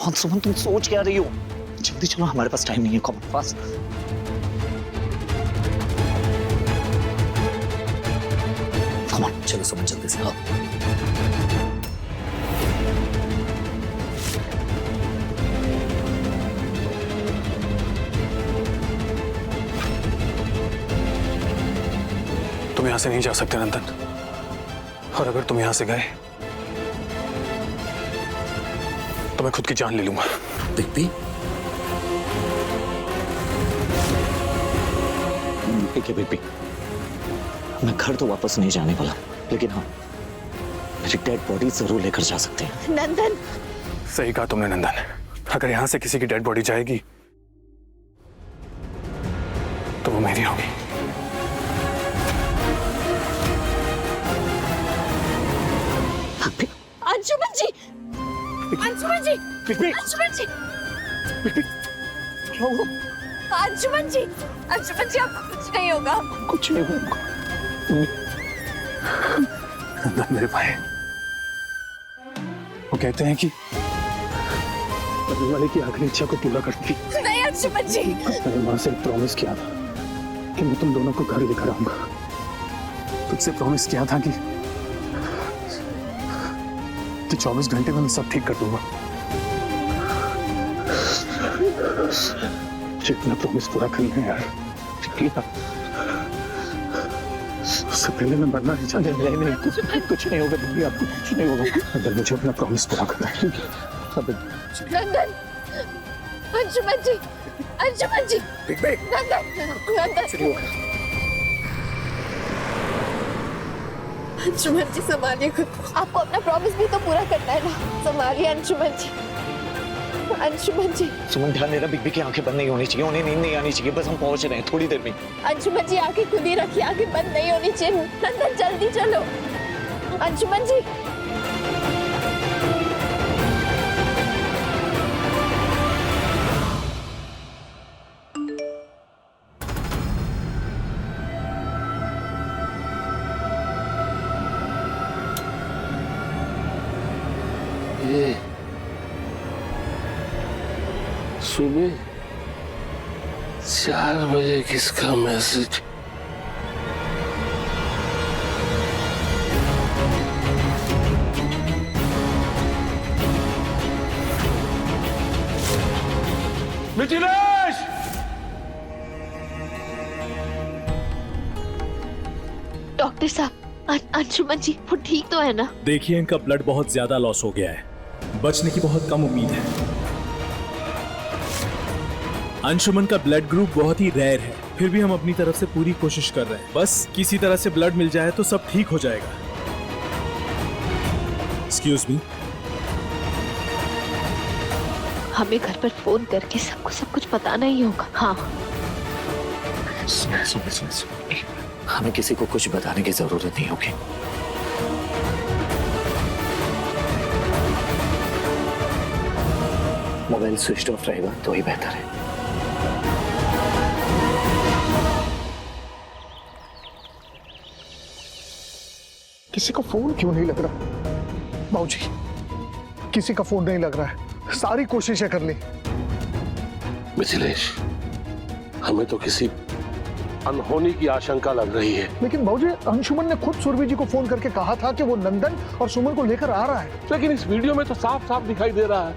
और सुमन तुम सोच क्या रही हो? जल्दी चलो, हमारे पास टाइम नहीं है। कम पास चलो सुमन, जल्दी से आओ। तुम यहां से नहीं जा सकते नंदन, और अगर तुम यहां से गए तो मैं खुद की जान ले लूंगा। बिग बी, मैं घर तो वापस नहीं जाने वाला, लेकिन हाँ, मेरी डेड बॉडी जरूर लेकर जा सकते हैं। नंदन, सही कहा तुमने नंदन, अगर यहां से किसी की डेड बॉडी जाएगी तो वो मेरी होगी। अंशुमन जी, अंशुमन जी, अंशुमन जी, क्या हुआ? अंशुमन जी, अंशुमन जी, आपको कुछ नहीं होगा। कुछ नहीं होगा। नंदन मेरे भाई, वो कहते हैं कि मरने वाले की आखिरी इच्छा को पूरा करती। नहीं अंशुमन जी, मैंने मां से प्रॉमिस किया था कि मैं तुम दोनों को घर लेकर आऊंगा। तुझसे प्रॉमिस किया था कि 24 घंटे में मैं सब ठीक कर दूंगा। जितना प्रॉमिस पूरा करना है यार, उससे पहले मैं मरना नहीं चाहता। नहीं, कुछ नहीं होगा दीदी, आपको कुछ नहीं होगा। अगर मुझे अपना प्रॉमिस पूरा करना है। नंदन, अंशुमन जी, अंशुमन जी, नंदन, नंदन, अंशुमन जी संभालिए खुद को। आपको अपना प्रॉमिस भी तो पूरा करना है ना, संभालिए अंशुमन जी, अंशुमन जी। सुमन ध्यान देना, बिग बी की आंखें बंद नहीं होनी चाहिए, उन्हें नींद नहीं आनी चाहिए, बस हम पहुंच रहे हैं थोड़ी देर में। अंशुमन जी आंखें खुद ही रखिए, आंखें बंद नहीं होनी चाहिए। नंदन जल्दी चलो, अंशुमन जी। ये सुबह 4 बजे किसका मैसेज? मिथिलेश! डॉक्टर साहब, अंशुमन जी वो ठीक तो है ना? देखिए, इनका ब्लड बहुत ज्यादा लॉस हो गया है, बचने की बहुत कम उम्मीद है। अंशुमन का ब्लड ग्रुप बहुत ही रेयर है, फिर भी हम अपनी तरफ से पूरी कोशिश कर रहे हैं। बस किसी तरह से ब्लड मिल जाए तो सब ठीक हो जाएगा। एक्सक्यूज मी, हमें घर पर फोन करके सबको सब कुछ बताना ही होगा। हाँ, सुन, हमें किसी को कुछ बताने की जरूरत नहीं होगी। मोबाइल स्विच ऑफ रहेगा तो ही बेहतर है। किसी का फोन क्यों नहीं लग रहा? बाबूजी, किसी का फोन नहीं लग रहा है, सारी कोशिशें कर ली। मिथिलेश, हमें तो किसी अनहोनी की आशंका लग रही है। लेकिन बाबूजी, अंशुमन ने खुद सुरभि जी को फोन करके कहा था कि वो नंदन और सुमन को लेकर आ रहा है। लेकिन इस वीडियो में तो साफ साफ दिखाई दे रहा है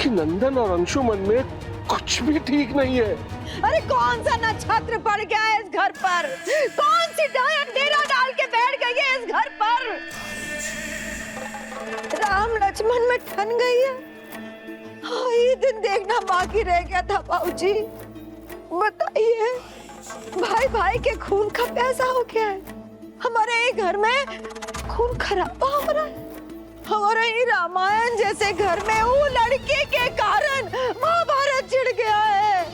कि नंदन और अंशुमन में कुछ भी ठीक नहीं है। अरे कौन सा नक्षत्र पड़ गया है इस घर पर? कौन सी डाय अंधेरा डाल के बैठ गई है इस घर पर? राम लक्ष्मण में ठन गई है। हाँ, ये दिन देखना बाकी रह गया था बाबूजी। बताइए, भाई भाई के खून का पैसा हो गया है। हमारे ये घर में खून खराबा हो रहा है। हमारे ही रामायण जैसे घर में वो लड़के के कारण महाभारत छिड़ गया है।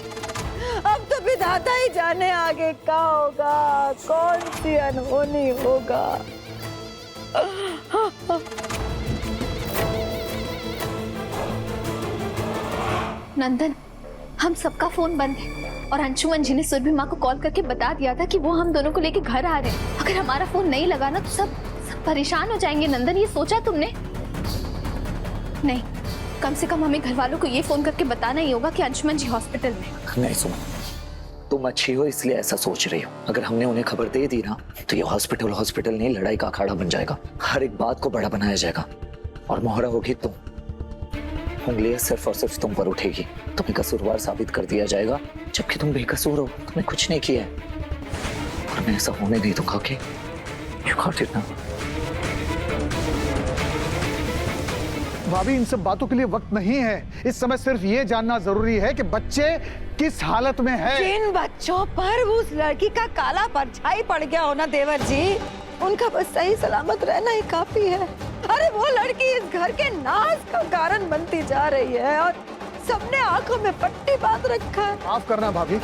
अब तो विधाता ही जाने आगे क्या होगा, कौन सी अनहोनी होगा। नंदन, हम सबका फोन बंद है और अंशुमन जी ने सुरभि माँ को कॉल करके बता दिया था कि वो हम दोनों को लेके घर आ रहे हैं। अगर हमारा फोन नहीं लगा ना तो सब परेशान हो जाएंगे। नंदन, ये सोचा तुमने? नहीं, कम से कम हमें घर वालों को ये फोन करके बताना ही होगा कि अंशुमन जी हॉस्पिटल में। नहीं सुमन, तुम अच्छी हो इसलिए ऐसा सोच रही हो। अगर हमने उन्हें खबर दे दी ना तो ये हॉस्पिटल नहीं लड़ाई का अखाड़ा बन जाएगा। हर एक बात को बड़ा बनाया जाएगा और मोहरा होगी तुम। उंगलियां सिर्फ और सिर्फ तुम पर उठेगी। तुम्हें कसूरवार साबित कर दिया जाएगा जबकि तुम बेकसूर हो। तुमने कुछ नहीं किया है और मैं ऐसा होने नहीं दूंगा। कि यू गॉट इट ना। भाभी इन सब बातों के लिए वक्त नहीं है। इस समय सिर्फ ये जानना जरूरी है कि बच्चे किस हालत में है। जिन बच्चों पर उस लड़की का काला परछाई पड़ गया हो ना देवर जी, उनका बस सही सलामत रहना ही काफी है। अरे वो लड़की इस घर के नाज का कारण बनती जा रही है और सबने आंखों में पट्टी बांध रखा है। माफ करना भाभी,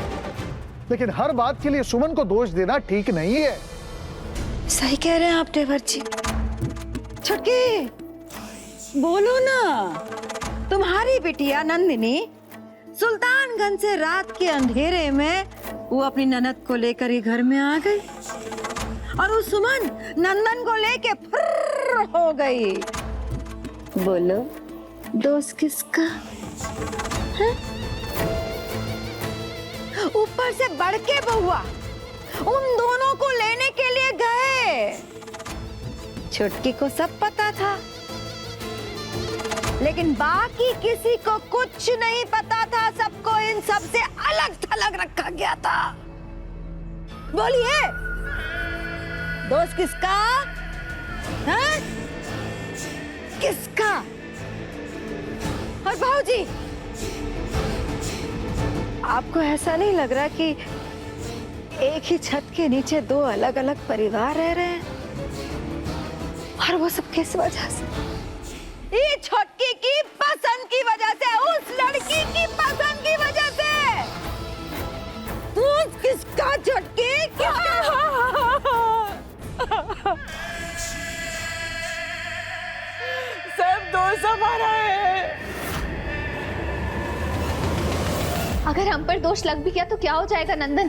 लेकिन हर बात के लिए सुमन को दोष देना ठीक नहीं है। सही कह रहे हैं आप देवर जी। छुटकी बोलो ना, तुम्हारी बिटिया नंदिनी सुल्तानगंज से रात के अंधेरे में वो अपनी ननद को लेकर ही घर में आ गई और वो सुमन नंदन को लेके फुर्र हो गई। बोलो दोस्त किसका है? ऊपर से बढ़ के बउआ उन दोनों को लेने के लिए गए। छुटकी को सब पता था लेकिन बाकी किसी को कुछ नहीं पता था। सबको इन सब से अलग थलग रखा गया था। बोलिए दोस्त किसका है? किसका? और भाऊजी आपको ऐसा नहीं लग रहा कि एक ही छत के नीचे दो अलग अलग परिवार रह रहे हैं? और वो सब किस वजह से? ये छुटकी की पसंद की वजह से, उस लड़की की पसंद की वजह से। तू किसका छुटकी? सब दोस्त हमारा है। अगर हम पर दोष लग भी गया तो क्या हो जाएगा नंदन?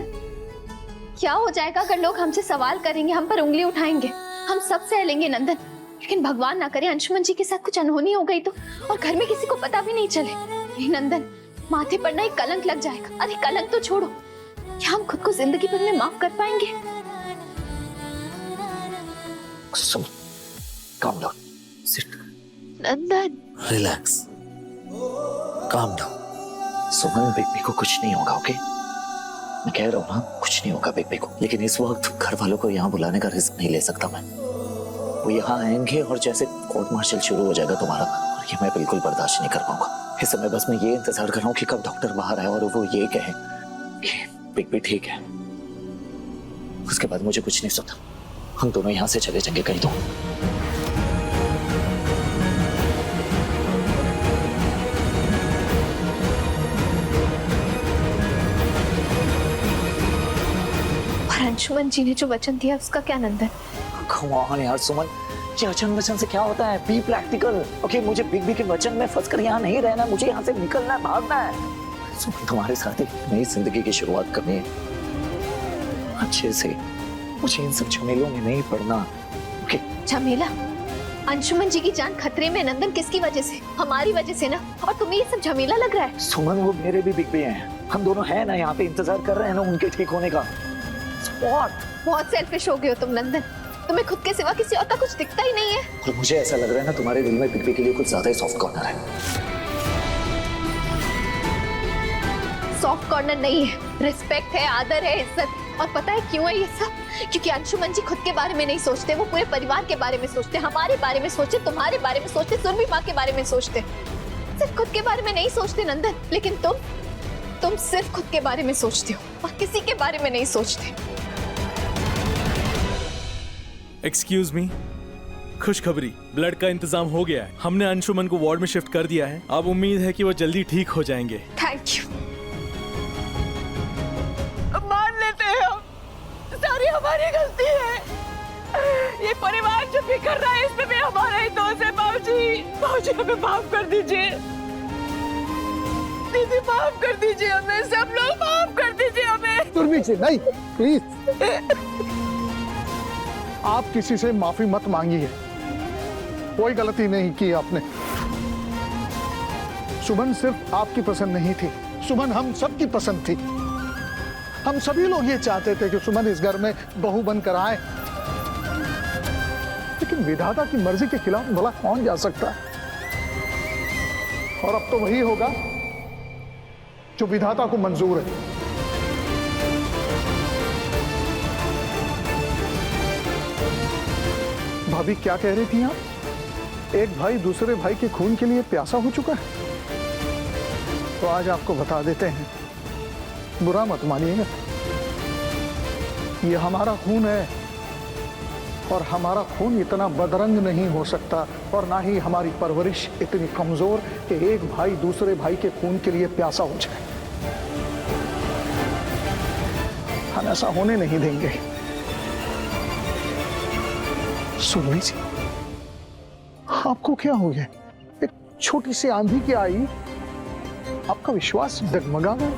क्या हो जाएगा अगर लोग हमसे सवाल करेंगे, हम पर उंगली उठाएंगे? हम सब सह लेंगे नंदन, लेकिन भगवान ना करे अंशुमन जी के साथ कुछ अनहोनी हो गई तो, और घर में किसी को पता भी नहीं चले। नहीं नंदन, माथे पर ना एक कलंक लग जाएगा। अरे कलंक तो छोड़ो, क्या हम खुद को जिंदगी भर में माफ कर पाएंगे? सुन, calm down, sit, नंदन relax, calm down। सुमन, बेबी को कुछ नहीं होगा, ओके? मैं कह रहा हूँ ना, कुछ नहीं होगा बेबी को। लेकिन इस वक्त घर वालों को यहाँ बुलाने का रिस्क नहीं ले सकता मैं। वो यहाँ आएंगे और जैसे कोर्ट मार्शल शुरू हो जाएगा तुम्हारा, और ये मैं बिल्कुल बर्दाश्त नहीं कर पाऊंगा। इस समय बस मैं ये इंतजार कर रहा हूँ कि कब डॉक्टर बाहर आए और वो ये कहे कि बेबी ठीक है। उसके बाद मुझे कुछ नहीं सोता। हम दोनों यहाँ से चले जाएंगे कहीं तो। अंशुमन जी ने जो वचन दिया उसका क्या नंदन? Come on यार सुमन, ये वचन से क्या होता है? Be practical, okay? मुझे बिग बी के वचन में फंसकर यहाँ नहीं रहना। मुझे यहाँ से निकलना है, भागना है। सुमन, तुम्हारे साथ एक नई जिंदगी की शुरुआत करनी है अच्छे से। मुझे इन सब झमेलों में नहीं पड़ना, ओके? झमेला? अंशुमन जी की जान खतरे में नंदन, किसकी वजह से? हमारी वजह से ना। और तुम्हें ये सब झमेला लग रहा है? सुमन, वो मेरे भी बिग बी हैं। हम दोनों हैं ना यहाँ पे, इंतजार कर रहे हैं ना उनके ठीक होने का। बहुत सेल्फिश हो गए हो तुम नंदन। तुम्हें खुद के सिवा किसी और का कुछ दिखता ही नहीं है। और मुझे ऐसा लग रहा है ना तुम्हारे दिल में बिग बी के लिए कुछ ज्यादा ही सॉफ्ट कॉर्नर है। सॉफ्ट कॉर्नर नहीं है, रिस्पेक्ट है, आदर है, इज्जत। और पता है क्यों है ये सब? क्योंकि अंशुमन जी खुद के बारे में नहीं सोचते, वो पूरे परिवार के बारे में सोचते, हमारे बारे में सोचते, तुम्हारे बारे में सोचते, सुरभि माँ के बारे में सोचते। सिर्फ खुद के बारे में नहीं सोचते नंदन। लेकिन तुम सिर्फ खुद के बारे में सोचते हो और किसी के बारे में नहीं सोचते। एक्सक्यूज मी, खुशखबरी, ब्लड का इंतजाम हो गया है। हमने अंशुमन को वार्ड में शिफ्ट कर दिया है। अब उम्मीद है कि वो जल्दी ठीक हो जाएंगे। Thank you. मान लेते हैं हम, सारी हमारी गलती है। ये परिवार जो भी कर रहा है इसमें भी हमारा ही दोष है। बाबूजी हमें माफ कर दीजिए। दीदी माफ कर दीजिए हमें, सब लोग माफ कर दीजिए हमें। सुरभि जी नहीं, प्लीज आप किसी से माफी मत मांगिए। कोई गलती नहीं की आपने। सुमन सिर्फ आपकी पसंद नहीं थी, सुमन हम सबकी पसंद थी। हम सभी लोग ये चाहते थे कि सुमन इस घर में बहू बनकर आए, लेकिन विधाता की मर्जी के खिलाफ भला कौन जा सकता है? और अब तो वही होगा जो विधाता को मंजूर है। भाभी क्या कह रही थी आप? एक भाई दूसरे भाई के खून के लिए प्यासा हो चुका है? तो आज आपको बता देते हैं, बुरा मत मानिएगा, ये हमारा खून है और हमारा खून इतना बदरंग नहीं हो सकता और ना ही हमारी परवरिश इतनी कमजोर कि एक भाई दूसरे भाई के खून के लिए प्यासा हो जाए। हम ऐसा होने नहीं देंगे। सुन जी, आपको क्या हो गया? एक छोटी सी आंधी की आई, आपका विश्वास डगमगा गया।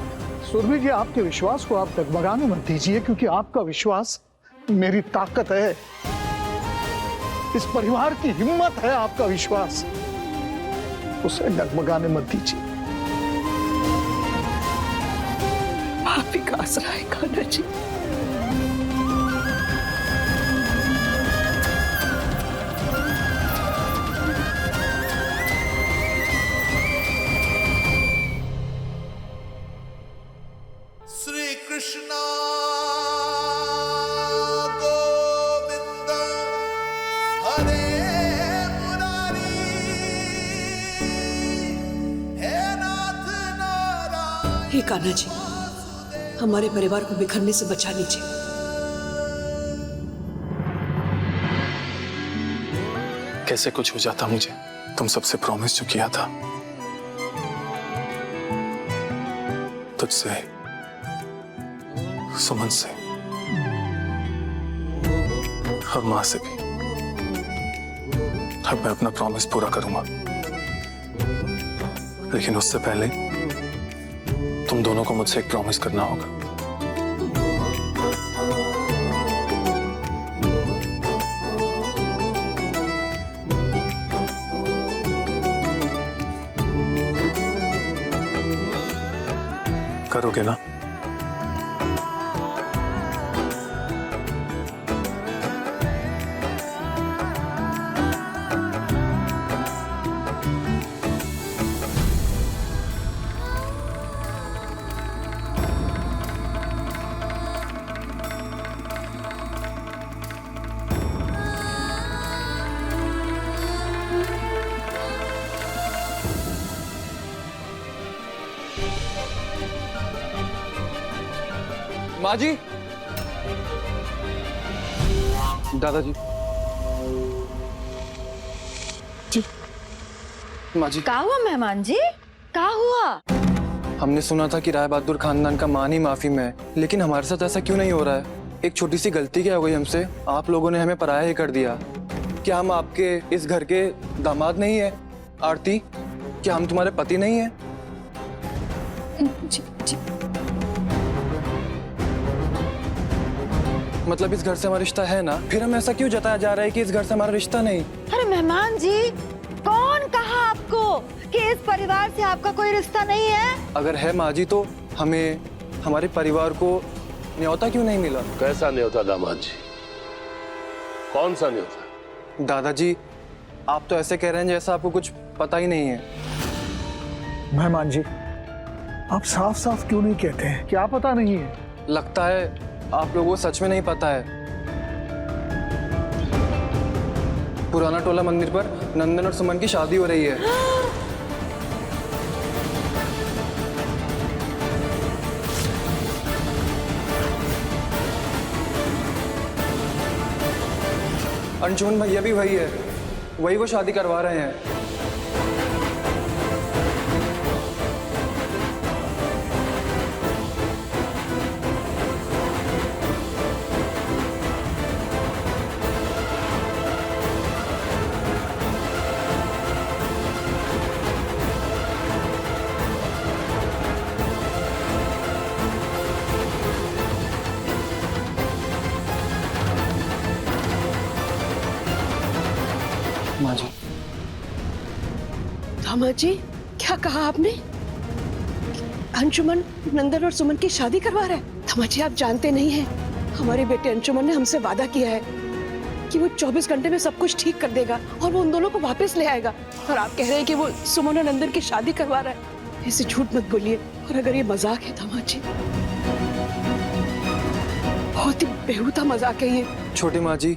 सुरभि जी, आपके विश्वास को आप डगमगाने मत दीजिए, क्योंकि आपका विश्वास मेरी ताकत है, इस परिवार की हिम्मत है आपका विश्वास, उसे डगमगाने मत दीजिए। माफी का आसरा है कान्हा जी। श्री कृष्णा गोविंद हरे मुरारी हे नाथ नारायण। हे कान्हा जी, हमारे परिवार को बिखरने से बचा लीजिए। कैसे कुछ हो जाता मुझे, तुम सबसे प्रॉमिस जो किया था, तुझसे, सुमन से और मां से भी। अब मैं अपना प्रॉमिस पूरा करूंगा, लेकिन उससे पहले तुम दोनों को मुझसे एक प्रॉमिस करना होगा। करोगे ना? माँ जी, दादाजी, जी, माँ जी। क्या हुआ मेहमान जी? क्या हुआ? हमने सुना था कि राय बहादुर खानदान का मान ही माफी में है, लेकिन हमारे साथ ऐसा क्यों नहीं हो रहा है? एक छोटी सी गलती क्या हो गई हमसे? आप लोगों ने हमें पराया ही कर दिया। क्या हम आपके इस घर के दामाद नहीं है? आरती, क्या हम तुम्हारे पति नहीं है? जी, जी। मतलब इस घर से हमारा रिश्ता है ना? फिर हम ऐसा क्यों जताया जा रहा है कि इस घर से हमारा रिश्ता नहीं? अरे मेहमान जी, कौन कहा आपको कि इस परिवार से आपका कोई रिश्ता नहीं है? अगर है माँ जी, तो हमें, हमारे परिवार को न्योता क्यों नहीं मिला? कैसा न्योता दामाद जी? कौन सा न्योता? दादाजी, आप तो ऐसे कह रहे हैं जैसा आपको कुछ पता ही नहीं है। मेहमान जी, आप साफ साफ क्यों नहीं कहते हैं? क्या पता नहीं है? लगता है आप लोगों को सच में नहीं पता है। पुराना टोला मंदिर पर नंदन और सुमन की शादी हो रही है। अंशुमन भैया भी वही है, वही वो शादी करवा रहे हैं। दामाद जी, क्या कहा आपने? अंशुमन नंदन और सुमन की शादी करवा रहा है? धमाजी आप जानते नहीं हैं, हमारे बेटे अंशुमन ने हमसे वादा किया है कि वो 24 घंटे में सब कुछ ठीक कर देगा और वो उन दोनों को वापस ले आएगा। और आप कह रहे हैं कि वो सुमन और नंदन की शादी करवा रहा है। ऐसे झूठ मत बोलिए। और अगर ये मजाक है धमाजी, बहुत ही बेहुदा मजाक है ये। छोटी माँ जी,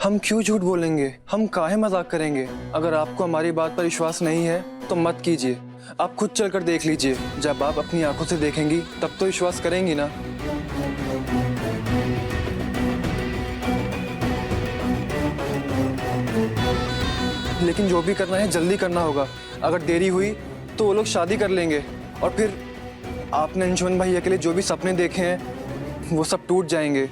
हम क्यों झूठ बोलेंगे? हम काहे मजाक करेंगे? अगर आपको हमारी बात पर विश्वास नहीं है तो मत कीजिए। आप खुद चलकर देख लीजिए। जब आप अपनी आंखों से देखेंगी तब तो विश्वास करेंगी ना। लेकिन जो भी करना है जल्दी करना होगा। अगर देरी हुई तो वो लोग शादी कर लेंगे और फिर आपने अंशुमन भैया के लिए जो भी सपने देखे हैं वो सब टूट जाएंगे।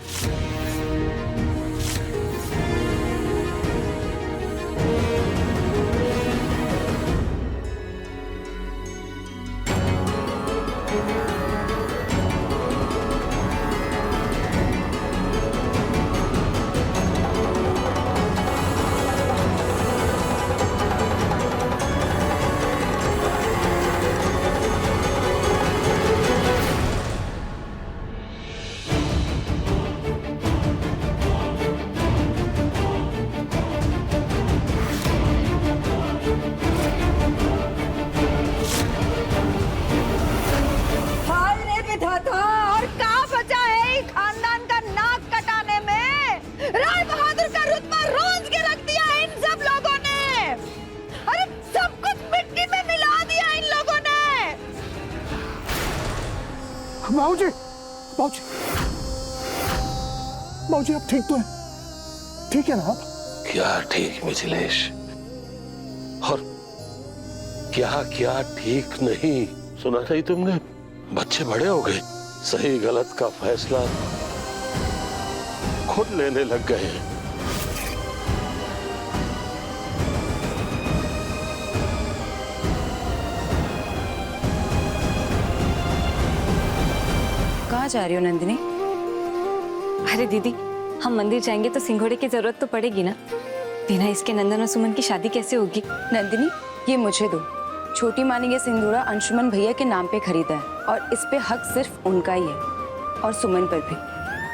बाबूजी, बाबूजी, बाबूजी आप ठीक तो हैं? ठीक है ना आप? क्या ठीक मिथिलेश, और क्या क्या ठीक नहीं? सुना नहीं तुमने? बच्चे बड़े हो गए, सही गलत का फैसला खुद लेने लग गए हैं। कहाँ जा रही हो नंदिनी? अरे दीदी, हम मंदिर जाएंगे तो सिंघोड़े की जरूरत तो पड़ेगी ना। बिना इसके नंदन और सुमन की शादी कैसे होगी? नंदिनी, ये मुझे दो। छोटी माँ ने ये सिंदूरा अंशुमन भैया के नाम पे खरीदा है और इस पे हक सिर्फ उनका ही है और सुमन पर भी।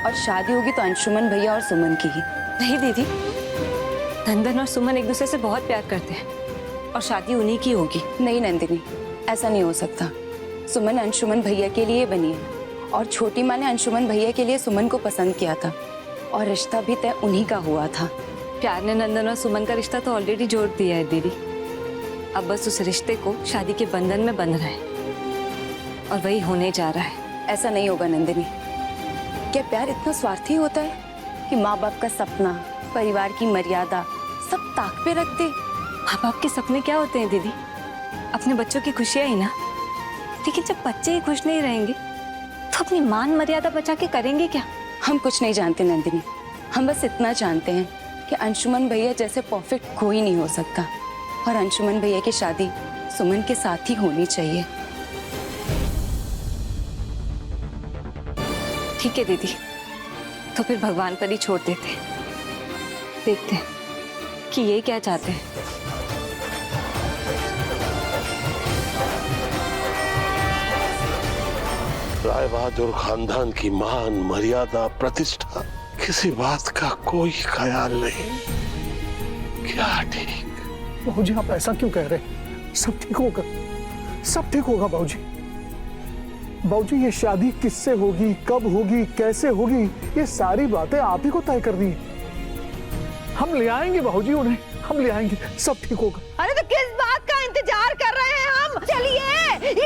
और शादी होगी तो अंशुमन भैया और सुमन की ही। नहीं दीदी, नंदन और सुमन एक दूसरे से बहुत प्यार करते हैं और शादी उन्हीं की होगी। नहीं नंदिनी, ऐसा नहीं हो सकता। सुमन अंशुमन भैया के लिए बनी है और छोटी माँ ने अंशुमन भैया के लिए सुमन को पसंद किया था और रिश्ता भी तय उन्हीं का हुआ था। प्यार ने नंदन और सुमन का रिश्ता तो ऑलरेडी जोड़ दिया है दीदी। अब बस उस रिश्ते को शादी के बंधन में बंधना है और वही होने जा रहा है। ऐसा नहीं होगा नंदिनी। क्या प्यार इतना स्वार्थी होता है कि माँ बाप का सपना, परिवार की मर्यादा सब ताक पे रख दे? माँ बाप के सपने क्या होते हैं दीदी? अपने बच्चों की खुशियां ही ना। लेकिन जब बच्चे ही खुश नहीं रहेंगे तो अपनी मान मर्यादा बचा के करेंगे क्या? हम कुछ नहीं जानते नंदिनी। हम बस इतना जानते हैं कि अंशुमन भैया जैसे परफेक्ट कोई नहीं हो सकता और अंशुमन भैया की शादी सुमन के साथ ही होनी चाहिए। ठीक है दीदी, तो फिर भगवान पर ही छोड़ देते हैं। देखते हैं कि ये क्या चाहते हैं। राय बहादुर खानदान की मान, मर्यादा, प्रतिष्ठा, किसी बात का कोई ख्याल नहीं। क्या ठीक? बाबूजी आप ऐसा क्यों कह रहे हैं? सब ठीक होगा, सब ठीक होगा बाबूजी। बाबूजी ये शादी किससे होगी, कब होगी, कैसे होगी, ये सारी बातें आप ही को तय करनी है। हम ले आएंगे बाबूजी उन्हें, हम ले आएंगे, सब ठीक होगा। अरे तो किस बात का इंतजार कर रहे हैं हम? चलिए,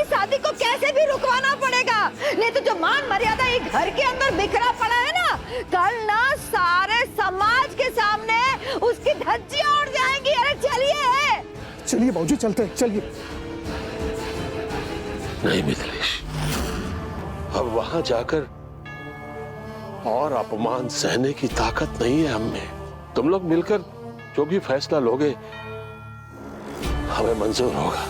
इस शादी को कैसे भी रुकवाना पड़ेगा, नहीं तो जो मान मर्यादा ये घर के अंदर बिखरा पड़ा है ना, कल ना सारे समाज के सामने उसकी धज्जियां उड़ जाएंगी। अरे चलिए, चलिए बाबूजी चलते हैं, चलिए। नहीं मिथिलेश, अब वहां जाकर और अपमान सहने की ताकत नहीं है हमें। तुम लोग मिलकर जो भी फैसला लोगे हमें मंजूर होगा,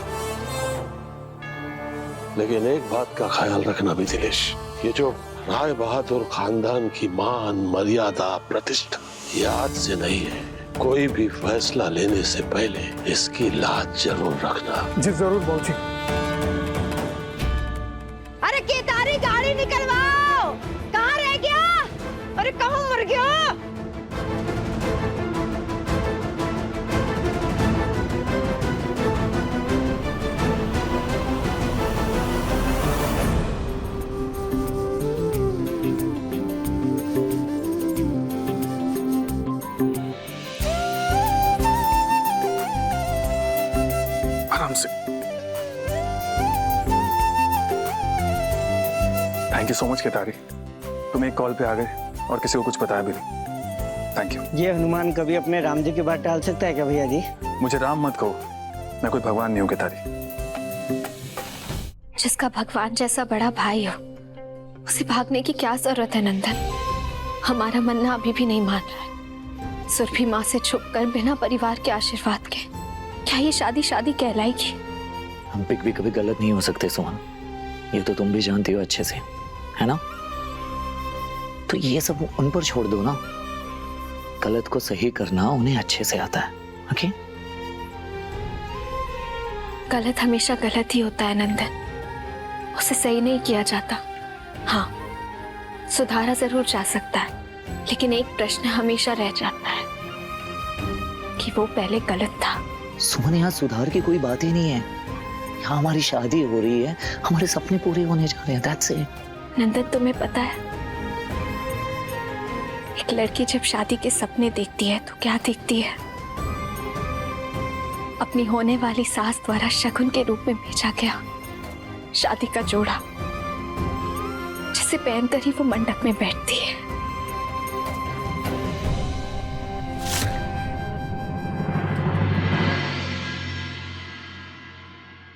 लेकिन एक बात का ख्याल रखना मिथिलेश, ये जो राय बहादुर खानदान की मान, मर्यादा, प्रतिष्ठा, ये आज से नहीं है। कोई भी फैसला लेने से पहले इसकी लाज जरूर रखना। जी जरूर बाबूजी। थैंक यू सो मच केतारी, तुम एक कॉल पे आ गए और किसी को कुछ बताया भी नहीं। Thank you. ये हनुमान कभी अपने राम जी की बात टाल सकता है क्या भैया जी? मुझे राम मत कहो, मैं कोई भगवान नहीं हूँ केतारी। जिसका भगवान जैसा बड़ा भाई हो उसे भागने की क्या जरूरत है नंदन? हमारा मन्ना अभी भी नहीं मान रहा है। सुरभि माँ से छुपकर बिना परिवार के आशीर्वाद के क्या ये शादी कहलाएगी? हम पिक भी कभी गलत नहीं हो सकते सुमन, ये तो तुम भी जानती हो अच्छे से, है ना? तो ये सब उन पर छोड़ दो ना। गलत को सही करना उन्हें अच्छे से आता है। ओके? गलत हमेशा गलत ही होता है नंदन, उसे सही नहीं किया जाता। हाँ, सुधारा जरूर जा सकता है, लेकिन एक प्रश्न हमेशा रह जाता है कि वो पहले गलत था। सुमन, यहाँ सुधार की कोई बात ही नहीं है। यहाँ हमारी शादी हो रही है, हमारे सपने पूरे होने जा रहे हैं। That's it. नंदन, तुम्हें पता है एक लड़की जब शादी के सपने देखती है तो क्या देखती है? अपनी होने वाली सास द्वारा शगुन के रूप में भेजा गया शादी का जोड़ा, जिसे पहनकर ही वो मंडप में बैठती है।